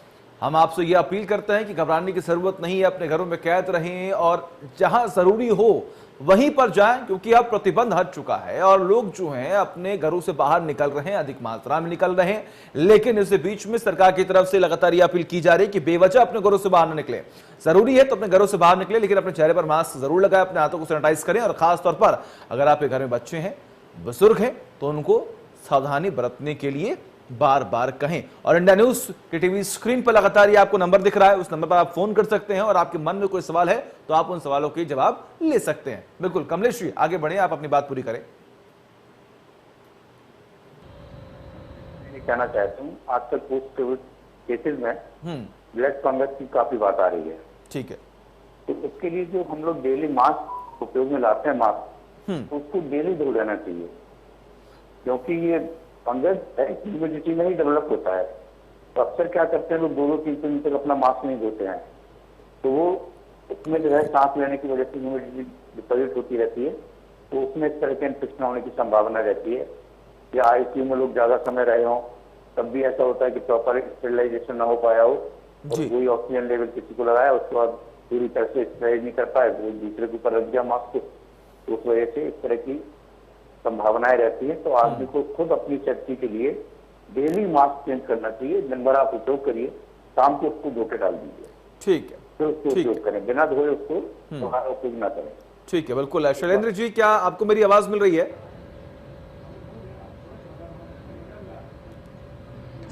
हम आपसे ये अपील करते हैं कि घबराने की जरूरत नहीं है, अपने घरों में कैद रहें और जहां जरूरी हो वहीं पर जाएं, क्योंकि अब प्रतिबंध हट चुका है और लोग जो हैं अपने घरों से बाहर निकल रहे हैं, अधिक मात्रा में निकल रहे हैं। लेकिन इस बीच में सरकार की तरफ से लगातार यह अपील की जा रही है कि बेवजह अपने घरों से बाहर न निकले। जरूरी है तो अपने घरों से बाहर निकले, लेकिन अपने चेहरे पर मास्क जरूर लगाएं, अपने हाथों को सैनिटाइज करें, और खासतौर पर अगर आपके घर में बच्चे हैं, बुजुर्ग हैं, तो उनको सावधानी बरतने के लिए बार बार कहें। और इंडिया न्यूज के टीवी स्क्रीन पर लगातार ये आपको नंबर दिख रहा है, उस नंबर पर आप फोन कर सकते हैं और आपके मन में कोई सवाल है तो आप उन सवालों के जवाब ले सकते हैं। बिल्कुल कमलेश जी, आगे बढ़े, आप अपनी बात पूरी करें। मैं कहना चाहता हूँ आजकल पोस्ट कोविड केसेज में ब्लैक फंगस की काफी बात आ रही है। ठीक है, तो उसके लिए जो हम लोग डेली मास्क उपयोग में लाते हैं मास्क, तो उसको डेली धो लेना चाहिए, क्योंकि ये फंगस है ह्यूमिडिटी में ही डेवलप होता है। तो अक्सर क्या करते हैं लोग 2-3 दिन तक अपना मास्क नहीं धोते हैं, तो वो उसमें जो है सांस लेने की वजह से ह्यूमिडिटी डिपॉजिट होती रहती है, तो उसमें इस तरह के इन्फेक्शन होने की संभावना रहती है। या ICU में लोग ज्यादा समय रहे हों तब भी ऐसा होता है कि प्रॉपर स्टेरिलाइजेशन ना हो पाया हो और कोई ऑक्सीजन लेवल किसी को लगाया, उसके बाद पूरी तरह से स्टेराइज नहीं कर पाए, वो दूसरे के ऊपर रख दिया मास्क, तो उस वजह से इस तरह की संभावनाएं रहती है। तो आदमी को खुद अपनी सेफ्टी के लिए डेली मास्क चेंज करना चाहिए। दिन भर आप उपयोग करिए, शाम को उसको धो के डाल दीजिए। ठीक है, फिर उसको उपयोग करें, बिना धोए उसको दोबारा उपयोग ना करें। ठीक है, बिल्कुल। शैलेंद्र जी, क्या आपको मेरी आवाज मिल रही है?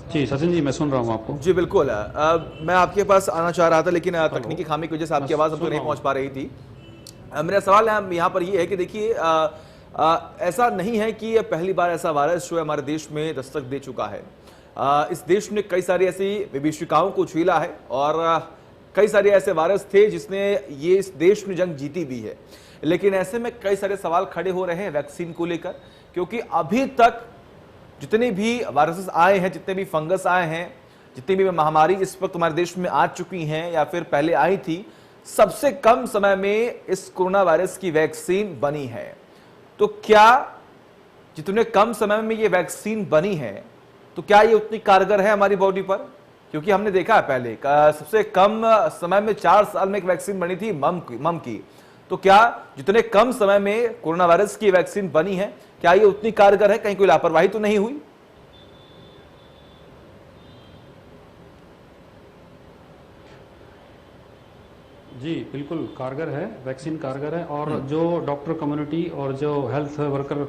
जी सचिन जी, मैं सुन रहा हूँ आपको। जी बिल्कुल। मैं आपके पास आना चाह रहा था, लेकिन तकनीकी खामी की वजह से आपकी आवाज हमको नहीं पहुंच पा रही थी। मेरा सवाल यहाँ पर ये है कि देखिए, ऐसा नहीं है कि यह पहली बार ऐसा वायरस जो है हमारे देश में दस्तक दे चुका है। इस देश ने कई सारी ऐसी विभीषिकाओं को झेला है और कई सारे ऐसे वायरस थे जिसने ये इस देश में जंग जीती भी है। लेकिन ऐसे में कई सारे सवाल खड़े हो रहे हैं वैक्सीन को लेकर, क्योंकि अभी तक जितने भी वायरसेस आए हैं, जितने भी फंगस आए हैं, जितनी भी महामारी इस वक्त हमारे देश में आ चुकी हैं या फिर पहले आई थी, सबसे कम समय में इस कोरोना वायरस की वैक्सीन बनी है। तो क्या जितने कम समय में ये वैक्सीन बनी है, तो क्या ये उतनी कारगर है हमारी बॉडी पर? क्योंकि हमने देखा है पहले सबसे कम समय में 4 साल में एक वैक्सीन बनी थी मम की। तो क्या जितने कम समय में कोरोना वायरस की वैक्सीन बनी है, क्या ये उतनी कारगर है? कहीं कोई लापरवाही तो नहीं हुई? जी बिल्कुल कारगर है, वैक्सीन कारगर है। और जो डॉक्टर कम्युनिटी और जो हेल्थ वर्कर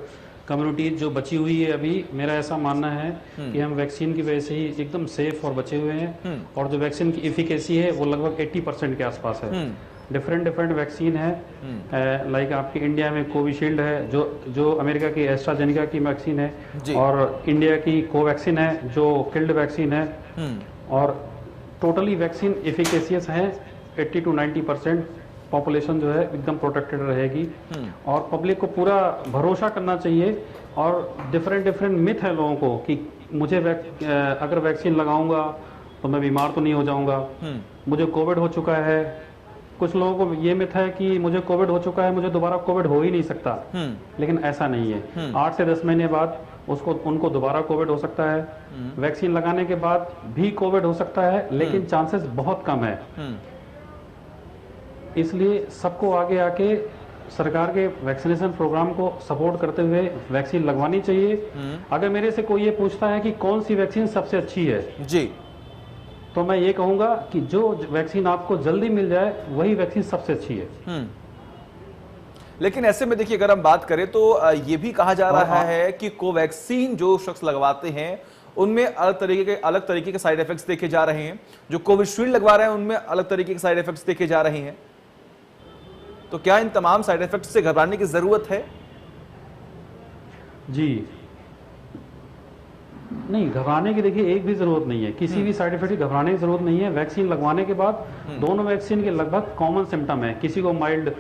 कम्युनिटी जो बची हुई है अभी, मेरा ऐसा मानना है कि हम वैक्सीन की वजह से ही एकदम सेफ और बचे हुए हैं। और जो वैक्सीन की इफिकेसी है वो लगभग 80% के आसपास है। डिफरेंट वैक्सीन है, लाइक आपकी इंडिया में कोविशील्ड है, जो अमेरिका की एस्ट्राजेनिका की वैक्सीन है, और इंडिया की कोवैक्सीन है जो किल्ड वैक्सीन है। और टोटली वैक्सीन इफिकेसियस है, 80 to 90% पॉपुलेशन जो है एकदम प्रोटेक्टेड रहेगी। और पब्लिक को पूरा भरोसा करना चाहिए। और डिफरेंट मिथ है लोगों को कि मुझे अगर वैक्सीन लगाऊंगा तो मैं बीमार तो नहीं हो जाऊंगा, मुझे कोविड हो चुका है। कुछ लोगों को ये मिथ है कि मुझे कोविड हो चुका है, मुझे दोबारा कोविड हो ही नहीं सकता। लेकिन ऐसा नहीं है। 8 से 10 महीने बाद उनको दोबारा कोविड हो सकता है। वैक्सीन लगाने के बाद भी कोविड हो सकता है, लेकिन चांसेस बहुत कम है। इसलिए सबको आगे आके सरकार के वैक्सीनेशन प्रोग्राम को सपोर्ट करते हुए वैक्सीन लगवानी चाहिए। अगर मेरे से कोई ये पूछता है कि कौन सी वैक्सीन सबसे अच्छी है जी, तो मैं ये कहूंगा कि जो वैक्सीन आपको जल्दी मिल जाए वही वैक्सीन सबसे अच्छी है। लेकिन ऐसे में देखिए, अगर हम बात करें तो ये भी कहा जा रहा है कि कोवैक्सीन जो शख्स लगवाते हैं उनमें अलग तरीके के साइड इफेक्ट्स देखे जा रहे हैं, जो कोविशील्ड लगवा रहे हैं उनमें अलग तरीके के साइड इफेक्ट्स देखे जा रहे हैं। तो क्या इन तमाम साइड इफेक्ट्स से घबराने की जरूरत है? जी नहीं, घबराने की देखिए एक भी जरूरत नहीं है। किसी भी साइड इफेक्ट की घबराने की जरूरत नहीं है। वैक्सीन लगवाने के बाद दोनों वैक्सीन के लगभग कॉमन सिम्टम है। किसी को माइल्ड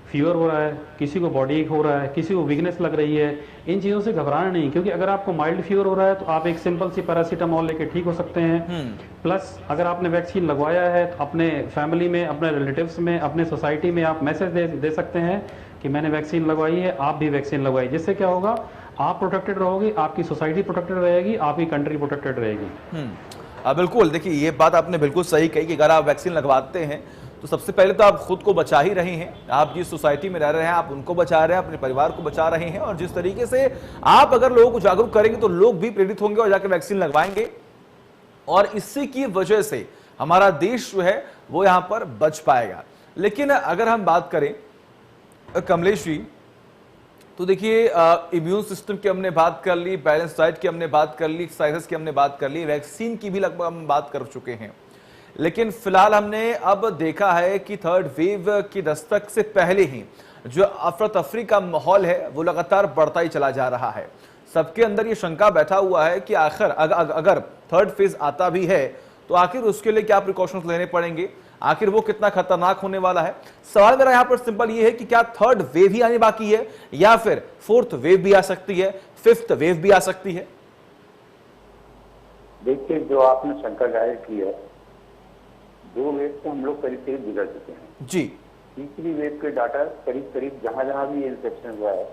फीवर हो रहा है, किसी को बॉडी एक हो रहा है, किसी को वीकनेस लग रही है। इन चीजों से घबराना नहीं, क्योंकि अगर आपको माइल्ड फीवर हो रहा है तो आप एक सिंपल सी पैरासीटामोल लेके ठीक हो सकते हैं। प्लस अगर आपने वैक्सीन लगवाया है तो अपने फैमिली में, अपने रिलेटिव्स में, अपने सोसाइटी में आप मैसेज दे सकते हैं कि मैंने वैक्सीन लगवाई है, आप भी वैक्सीन लगवाइए। जिससे क्या होगा, आप प्रोटेक्टेड रहोगे, आपकी सोसाइटी प्रोटेक्टेड रहेगी, आपकी कंट्री प्रोटेक्टेड रहेगी। बिल्कुल, देखिए ये बात आपने बिल्कुल सही कही कि अगर आप वैक्सीन लगवाते हैं तो सबसे पहले तो आप खुद को बचा ही रहे हैं। आप जिस सोसाइटी में रह रहे हैं आप उनको बचा रहे हैं, अपने परिवार को बचा रहे हैं। और जिस तरीके से आप अगर लोगों को जागरूक करेंगे तो लोग भी प्रेरित होंगे और जाकर वैक्सीन लगवाएंगे, और इसी की वजह से हमारा देश जो है वो यहां पर बच पाएगा। लेकिन अगर हम बात करें कमलेश जी, तो देखिए इम्यून सिस्टम की हमने बात कर ली, बैलेंस डाइट की हमने बात कर ली, एक्सरसाइजेस की हमने बात कर ली, वैक्सीन की भी लगभग हम बात कर चुके हैं। लेकिन फिलहाल हमने अब देखा है कि थर्ड वेव की दस्तक से पहले ही जो अफरा तफरी का माहौल है वो लगातार बढ़ता ही चला जा रहा है। सबके अंदर ये शंका बैठा हुआ है कि आखिर अगर थर्ड फेज आता भी है तो आखिर उसके लिए क्या प्रिकॉशंस लेने पड़ेंगे, आखिर वो कितना खतरनाक होने वाला है। सवाल मेरा यहां पर सिंपल ये है कि क्या थर्ड वेव ही आने बाकी है या फिर फोर्थ वेव भी आ सकती है, फिफ्थ वेव भी आ सकती है? देखिए, जो आपने शंका जाहिर की है, 2 वेव से हम लोग करीब गुजर चुके हैं जी। तीसरी वेव के डाटा करीब जहां जहां भी इन्फेक्शन हुआ है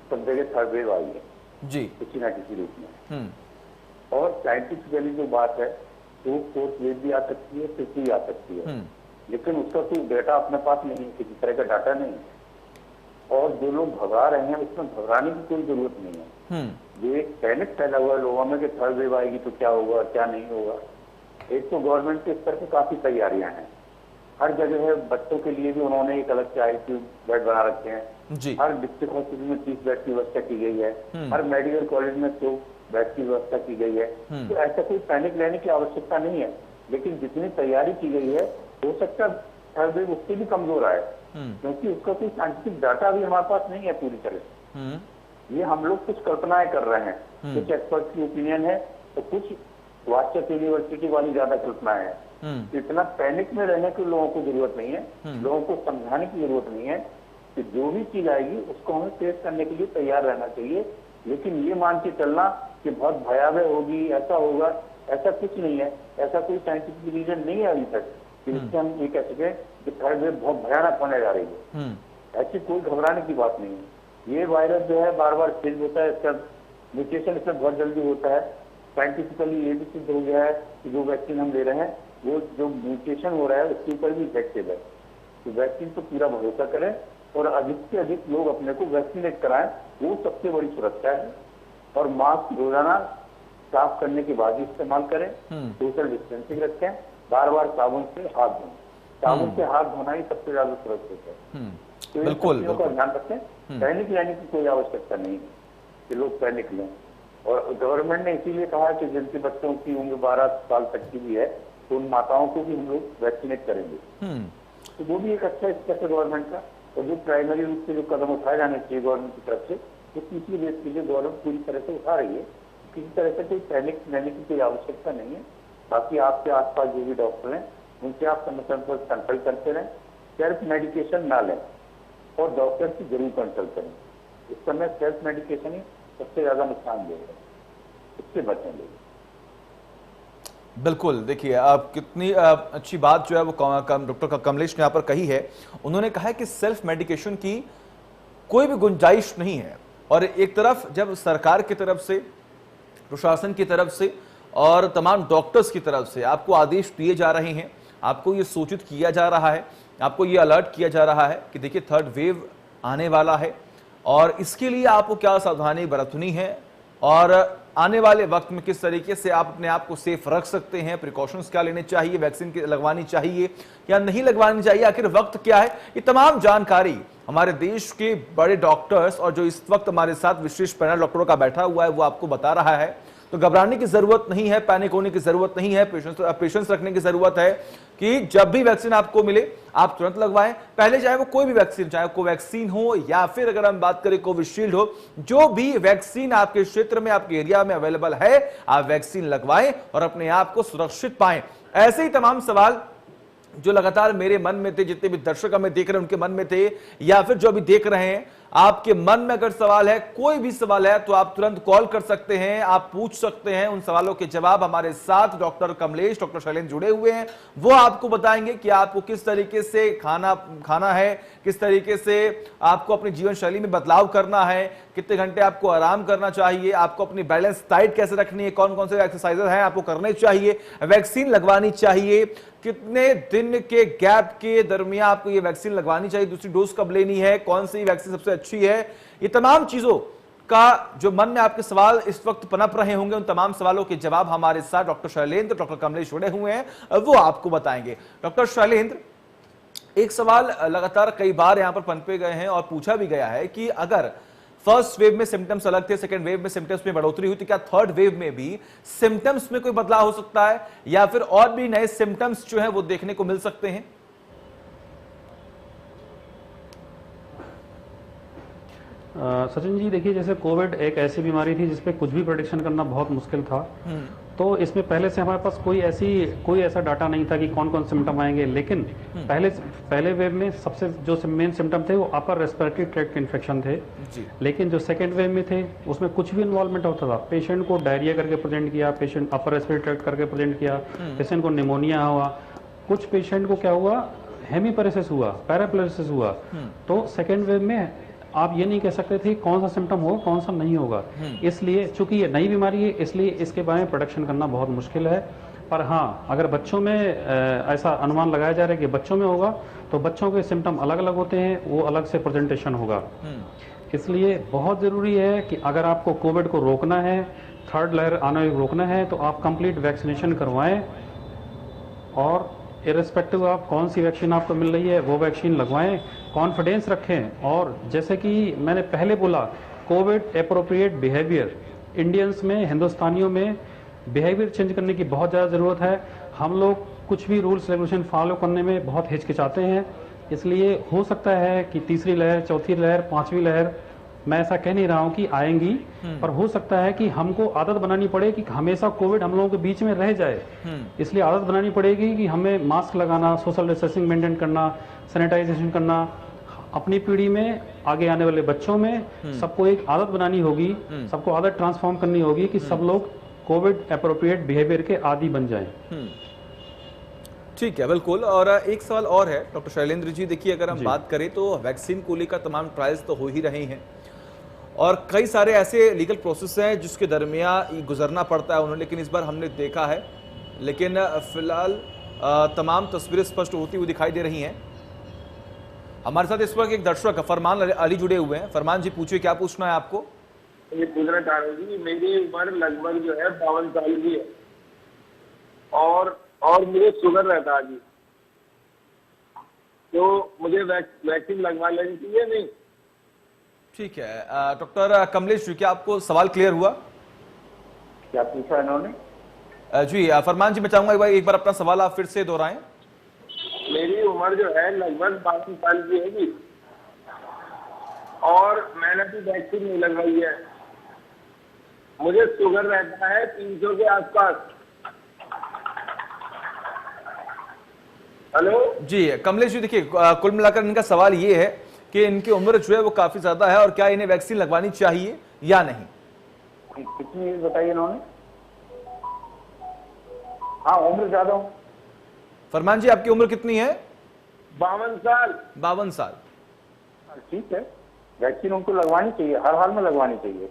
सब जगह थर्ड वेव आई है जी, किसी ना किसी रूप में। और साइंटिफिकली जो बात है तो फोर्थ वेव भी आ सकती है, फिफ्थ भी आ सकती है, लेकिन उसका कोई डेटा अपने पास नहीं, किसी तरह का डाटा नहीं है। और जो लोग घबरा रहे हैं उसमें घबराने की कोई जरूरत नहीं है। जो एक पैनिक फैला हुआ है लोगों में कि थर्ड वेव आएगी तो क्या होगा क्या नहीं होगा। एक तो गवर्नमेंट के स्तर पर काफी तैयारियां हैं, हर जगह है। बच्चों के लिए भी उन्होंने एक अलग से ICU बेड बना रखे हैं जी। हर डिस्ट्रिक्ट हॉस्पिटल में 30 बेड की व्यवस्था की गई है, हर मेडिकल कॉलेज में 100 बेड की व्यवस्था की गई है। तो ऐसा कोई पैनिक लेने की आवश्यकता नहीं है, लेकिन जितनी तैयारी की गई है हो सकता है थर्ड वेव उससे भी कमजोर आए, क्योंकि उसका कोई साइंटिफिक डाटा भी हमारे पास नहीं है पूरी तरह से। ये हम लोग कुछ कल्पनाएं कर रहे हैं, कुछ एक्सपर्ट की ओपिनियन है तो कुछ वाट्सएप यूनिवर्सिटी वाली ज्यादा कल्पनाएं हैं। इतना पैनिक में रहने की लोगों को जरूरत नहीं है, लोगों को समझाने की जरूरत नहीं है कि जो भी चीज आएगी उसको हमें फेस करने के लिए तैयार रहना चाहिए। लेकिन ये मान के चलना कि बहुत भयावह होगी, ऐसा होगा, ऐसा कुछ नहीं है। ऐसा कोई साइंटिफिक रीजन नहीं है अभी तक कि इससे हम ये कह सके कि थर्ड वेव बहुत भयानक होने जा रही है। ऐसी कोई घबराने की बात नहीं है। ये वायरस जो है बार बार चेंज होता है, इसका म्यूटेशन इसमें बहुत जल्दी होता है। साइंटिफिकली ये भी सिद्ध हो गया है कि जो वैक्सीन हम ले रहे हैं वो जो म्यूटेशन हो रहा है उसके ऊपर भी इफेक्टिव है। तो वैक्सीन पर पूरा भरोसा करें और अधिक से अधिक लोग अपने को वैक्सीनेट कराएं, वो सबसे बड़ी सुरक्षा है। और मास्क रोजाना साफ करने के बाद ही इस्तेमाल करें, सोशल डिस्टेंसिंग रखें, बार बार साबुन से हाथ धोएं। साबुन से हाथ धोना ही सबसे ज्यादा सुरक्षित है। तो बिल्कुल का ध्यान रखें। पैनिक लेने की कोई आवश्यकता नहीं है कि लोग पैनिक लें। और गवर्नमेंट ने इसीलिए कहा कि जिनके बच्चों की उम्र 12 साल तक की भी है तो उन माताओं को भी हम लोग वैक्सीनेट करेंगे। तो वो भी एक अच्छा स्टेप है गवर्नमेंट का। और जो प्राइमरी रूप से जो कदम उठाए जाने चाहिए गवर्नमेंट की तरफ से, तो तीसरी वेव के लिए गवर्नमेंट पूरी तरह से उठा रही है। किसी तरह से कोई पैनिक लेने की कोई आवश्यकता नहीं है। बाकी आपके आसपास जो भी डॉक्टर हैं उनसे आप समय पर कंसल्ट करते रहें। सेल्फ मेडिकेशन ना लें और डॉक्टर की जरूर कंसल्ट करें। इस समय सेल्फ मेडिकेशन ही सबसे ज्यादा नुकसान देगा, इससे बचेंगे। बिल्कुल, देखिए आप कितनी अच्छी बात जो है वो डॉक्टर कमलेश ने यहाँ पर कही है। उन्होंने कहा है कि सेल्फ मेडिकेशन की कोई भी गुंजाइश नहीं है। और एक तरफ जब सरकार की तरफ से, प्रशासन की तरफ से और तमाम डॉक्टर्स की तरफ से आपको आदेश दिए जा रहे हैं, आपको ये सूचित किया जा रहा है, आपको ये अलर्ट किया जा रहा है कि देखिए थर्ड वेव आने वाला है और इसके लिए आपको क्या सावधानी बरतनी है और आने वाले वक्त में किस तरीके से आप अपने आप को सेफ रख सकते हैं, प्रिकॉशंस क्या लेने चाहिए, वैक्सीन लगवानी चाहिए या नहीं लगवानी चाहिए, आखिर वक्त क्या है, ये तमाम जानकारी हमारे देश के बड़े डॉक्टर्स और जो इस वक्त हमारे साथ विशेष पैनल डॉक्टरों का बैठा हुआ है वो आपको बता रहा है। तो घबराने की जरूरत नहीं है, पैनिक होने की जरूरत नहीं है, पेशेंस रखने की जरूरत है कि जब भी वैक्सीन आपको मिले आप तुरंत लगवाएं। पहले चाहे वो कोई भी वैक्सीन, चाहे कोवैक्सीन हो या फिर अगर हम बात करें कोविशील्ड हो, जो भी वैक्सीन आपके क्षेत्र में, आपके एरिया में अवेलेबल है, आप वैक्सीन लगवाएं और अपने आप को सुरक्षित पाएं। ऐसे ही तमाम सवाल जो लगातार मेरे मन में थे, जितने भी दर्शक हमें देख रहे हैं उनके मन में थे, या फिर जो अभी देख रहे हैं, आपके मन में अगर सवाल है, कोई भी सवाल है, तो आप तुरंत कॉल कर सकते हैं, आप पूछ सकते हैं। उन सवालों के जवाब हमारे साथ डॉक्टर कमलेश, डॉक्टर शैलेंद्र जुड़े हुए हैं। वो आपको बताएंगे कि आपको किस तरीके से खाना है, किस तरीके से आपको अपनी जीवन शैली में बदलाव करना है, कितने घंटे आपको आराम करना चाहिए, आपको अपनी बैलेंस डाइट कैसे रखनी है, कौन कौन से एक्सरसाइजेस हैं आपको करने चाहिए, वैक्सीन लगवानी चाहिए, कितने दिन के गैप के दरमियान आपको ये वैक्सीन लगवानी चाहिए, दूसरी डोज कब लेनी है, कौन सी वैक्सीन सबसे अच्छी है, ये तमाम चीजों का जो मन में आपके सवाल इस वक्त पनप रहे होंगे, उन तमाम सवालों के जवाब हमारे साथ डॉक्टर शैलेंद्र, डॉक्टर कमलेश जुड़े हुए हैं, वो आपको बताएंगे। डॉक्टर शैलेंद्र, एक सवाल लगातार कई बार यहां पर पनपे गए हैं और पूछा भी गया है कि अगर फर्स्ट वेव में सिम्टम्स अलग थे, सेकेंड वेव में सिम्टम्स में बढ़ोतरी हुई, तो क्या थर्ड वेव में भी सिम्टम्स में कोई बदलाव हो सकता है या फिर और भी नए सिम्टम्स जो हैं वो देखने को मिल सकते हैं? सचिन जी, देखिए जैसे कोविड एक ऐसी बीमारी थी जिसपे कुछ भी प्रेडिक्शन करना बहुत मुश्किल था। तो इसमें पहले से हमारे पास कोई ऐसा डाटा नहीं था कि कौन कौन सिम्टम आएंगे। लेकिन पहले वेव में सबसे जो मेन सिम्टम थे वो अपर रेस्पिरेटरी ट्रैक्ट इन्फेक्शन थे जी। लेकिन जो सेकेंड वेव में थे उसमें कुछ भी इन्वॉल्वमेंट होता था। पेशेंट को डायरिया करके प्रेजेंट किया, पेशेंट अपर रेस्पिरेटरी ट्रैक्ट करके प्रेजेंट किया, पेशेंट को निमोनिया हुआ, कुछ पेशेंट को क्या हुआ, हेमीपैरेसिस हुआ, पैराप्लेसिस हुआ। तो सेकेंड वेव में आप ये नहीं कह सकते थे कौन सा सिम्टम होगा कौन सा नहीं होगा। इसलिए चूंकि ये नई बीमारी है इसलिए इसके बारे में प्रोडक्शन करना बहुत मुश्किल है। पर हाँ, अगर बच्चों में ऐसा अनुमान लगाया जा रहा है कि बच्चों में होगा तो बच्चों के सिम्टम अलग अलग होते हैं, वो अलग से प्रेजेंटेशन होगा। इसलिए बहुत ज़रूरी है कि अगर आपको कोविड को रोकना है, थर्ड लहर आने को रोकना है, तो आप कंप्लीट वैक्सीनेशन करवाएं और इरेस्पेक्टिव ऑफ कौन सी वैक्सीन आपको मिल रही है वो वैक्सीन लगवाएं, कॉन्फिडेंस रखें। और जैसे कि मैंने पहले बोला, कोविड एप्रोप्रिएट बिहेवियर, इंडियंस में, हिंदुस्तानियों में बिहेवियर चेंज करने की बहुत ज़्यादा ज़रूरत है। हम लोग कुछ भी रूल्स रेगुलेशन फॉलो करने में बहुत हिचकिचाते हैं। इसलिए हो सकता है कि तीसरी लहर, चौथी लहर, पांचवी लहर, मैं ऐसा कह नहीं रहा हूं कि आएंगी, पर हो सकता है कि हमको आदत बनानी पड़े कि हमेशा कोविड हम लोगों के बीच में रह जाए। इसलिए आदत बनानी पड़ेगी कि हमें मास्क लगाना, सोशल डिस्टेंसिंग मेंटेन करना, सैनिटाइजेशन करना। अपनी पीढ़ी में, आगे आने वाले बच्चों में सबको एक आदत बनानी होगी, सबको आदत ट्रांसफॉर्म करनी होगी कि सब लोग कोविड एप्रोप्रिएट बिहेवियर के आदी बन जाएं। ठीक है, बिल्कुल। और एक सवाल और है डॉक्टर शैलेंद्र जी, देखिए अगर हम बात करें तो वैक्सीन को लेकर तमाम ट्रायल्स तो हो ही रहे हैं और कई सारे ऐसे लीगल प्रोसेस हैं जिसके दरमियान गुजरना पड़ता है उन्होंने, लेकिन इस बार हमने देखा है, लेकिन फिलहाल तमाम तस्वीरें स्पष्ट होती हुई दिखाई दे रही हैं। हमारे साथ इस वक्त एक दर्शक फरमान अली जुड़े हुए हैं। फरमान जी, पूछिए, क्या पूछना है आपको? ये पूछना चाह रही थी कि मेरी उम्र लगभग जो है 52 साल की है और मुझे शुगर रहता है जी। तो मुझे वैक्सीन लगवा लेनी चाहिए नहीं? ठीक है डॉक्टर कमलेश जी, क्या आपको सवाल क्लियर हुआ? क्या पूछा इन्होंने? जी फरमान जी, मैं चाहूंगा एक बार अपना सवाल आप फिर से दोहराएं। मेरी उम्र जो है लगभग 52 साल की होगी और मैंने भी वैक्सीन नहीं लगवाई है। मुझे शुगर रहता है 300 के आसपास। हेलो जी कमलेश जी, देखिए कुल मिलाकर इनका सवाल ये है कि इनकी उम्र जो है वो काफी ज्यादा है और क्या इन्हें वैक्सीन लगवानी चाहिए या नहीं। कितनी एज बताइए इन्होंने? हाँ, उम्र ज्यादा हूँ। फरमान जी, आपकी उम्र कितनी है? 52 साल। 52 साल। ठीक है, वैक्सीन उनको लगवानी चाहिए, हर हाल में लगवानी चाहिए।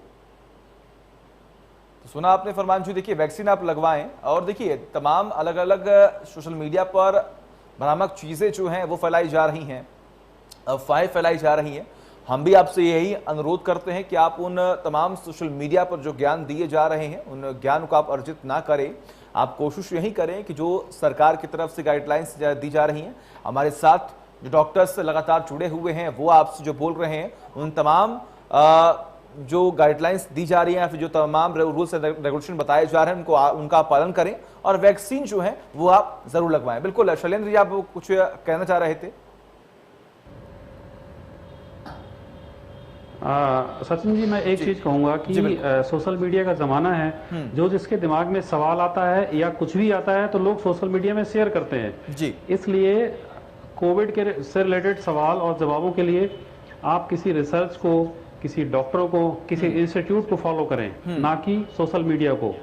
तो सुना आपने फरमान जी, देखिए वैक्सीन आप लगवाएं। और देखिए तमाम अलग अलग सोशल मीडिया पर भ्रामक चीजें जो हैं वो फैलाई जा रही हैं, अफवाहें फैलाई जा रही हैं। हम भी आपसे यही अनुरोध करते हैं कि आप उन तमाम सोशल मीडिया पर जो ज्ञान दिए जा रहे हैं उन ज्ञान को आप अर्जित ना करें। आप कोशिश यही करें कि जो सरकार की तरफ से गाइडलाइंस दी जा रही हैं, हमारे साथ जो डॉक्टर्स लगातार जुड़े हुए हैं वो आपसे जो बोल रहे हैं, उन तमाम जो गाइडलाइंस दी जा रही हैं या फिर जो तमाम रूल्स एंड रेगुलेशन बताए जा रहे हैं उनका पालन करें और वैक्सीन जो है वो आप जरूर लगवाएं। बिल्कुल शैलेंद्र जी, आप कुछ कहना चाह रहे थे? सचिन जी, मैं एक चीज कहूंगा कि सोशल मीडिया का जमाना है, जो जिसके दिमाग में सवाल आता है या कुछ भी आता है तो लोग सोशल मीडिया में शेयर करते हैं जी। इसलिए कोविड के से रिलेटेड सवाल और जवाबों के लिए आप किसी रिसर्च को, किसी डॉक्टरों को, किसी इंस्टीट्यूट को फॉलो करें, ना कि सोशल मीडिया को।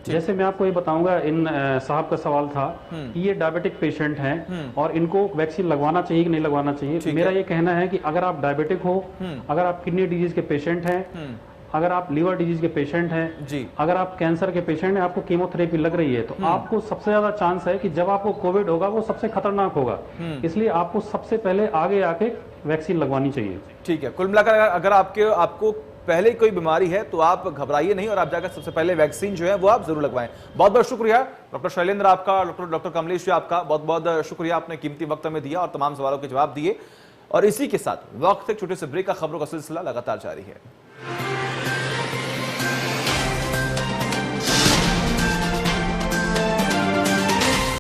जैसे मैं आपको ये बताऊंगा, इन साहब का सवाल था कि ये डायबिटिक पेशेंट हैं और इनको वैक्सीन लगवाना चाहिए कि नहीं लगवाना चाहिए। मेरा ये कहना है कि अगर आप डायबिटिक हो, अगर आप किडनी डिजीज के पेशेंट हैं, अगर आप लिवर डिजीज के पेशेंट हैं, अगर आप कैंसर के पेशेंट हैं, आपको कीमोथेरेपी लग रही है, तो आपको सबसे ज्यादा चांस है कि जब आपको कोविड होगा वो सबसे खतरनाक होगा। इसलिए आपको सबसे पहले आगे आके वैक्सीन लगवानी चाहिए। ठीक है, कुल मिलाकर अगर आपको पहले कोई बीमारी है तो आप घबराइए नहीं और आप जाकर सबसे पहले वैक्सीन जो है वो आप जरूर लगवाएं। बहुत बहुत शुक्रिया डॉक्टर शैलेंद्र आपका, डॉक्टर कमलेश जी आपका बहुत बहुत शुक्रिया, आपने कीमती वक्त में दिया और तमाम सवालों के जवाब दिए। और इसी के साथ वक्त एक छोटे से ब्रेक का, खबरों का सिलसिला लगातार जारी है।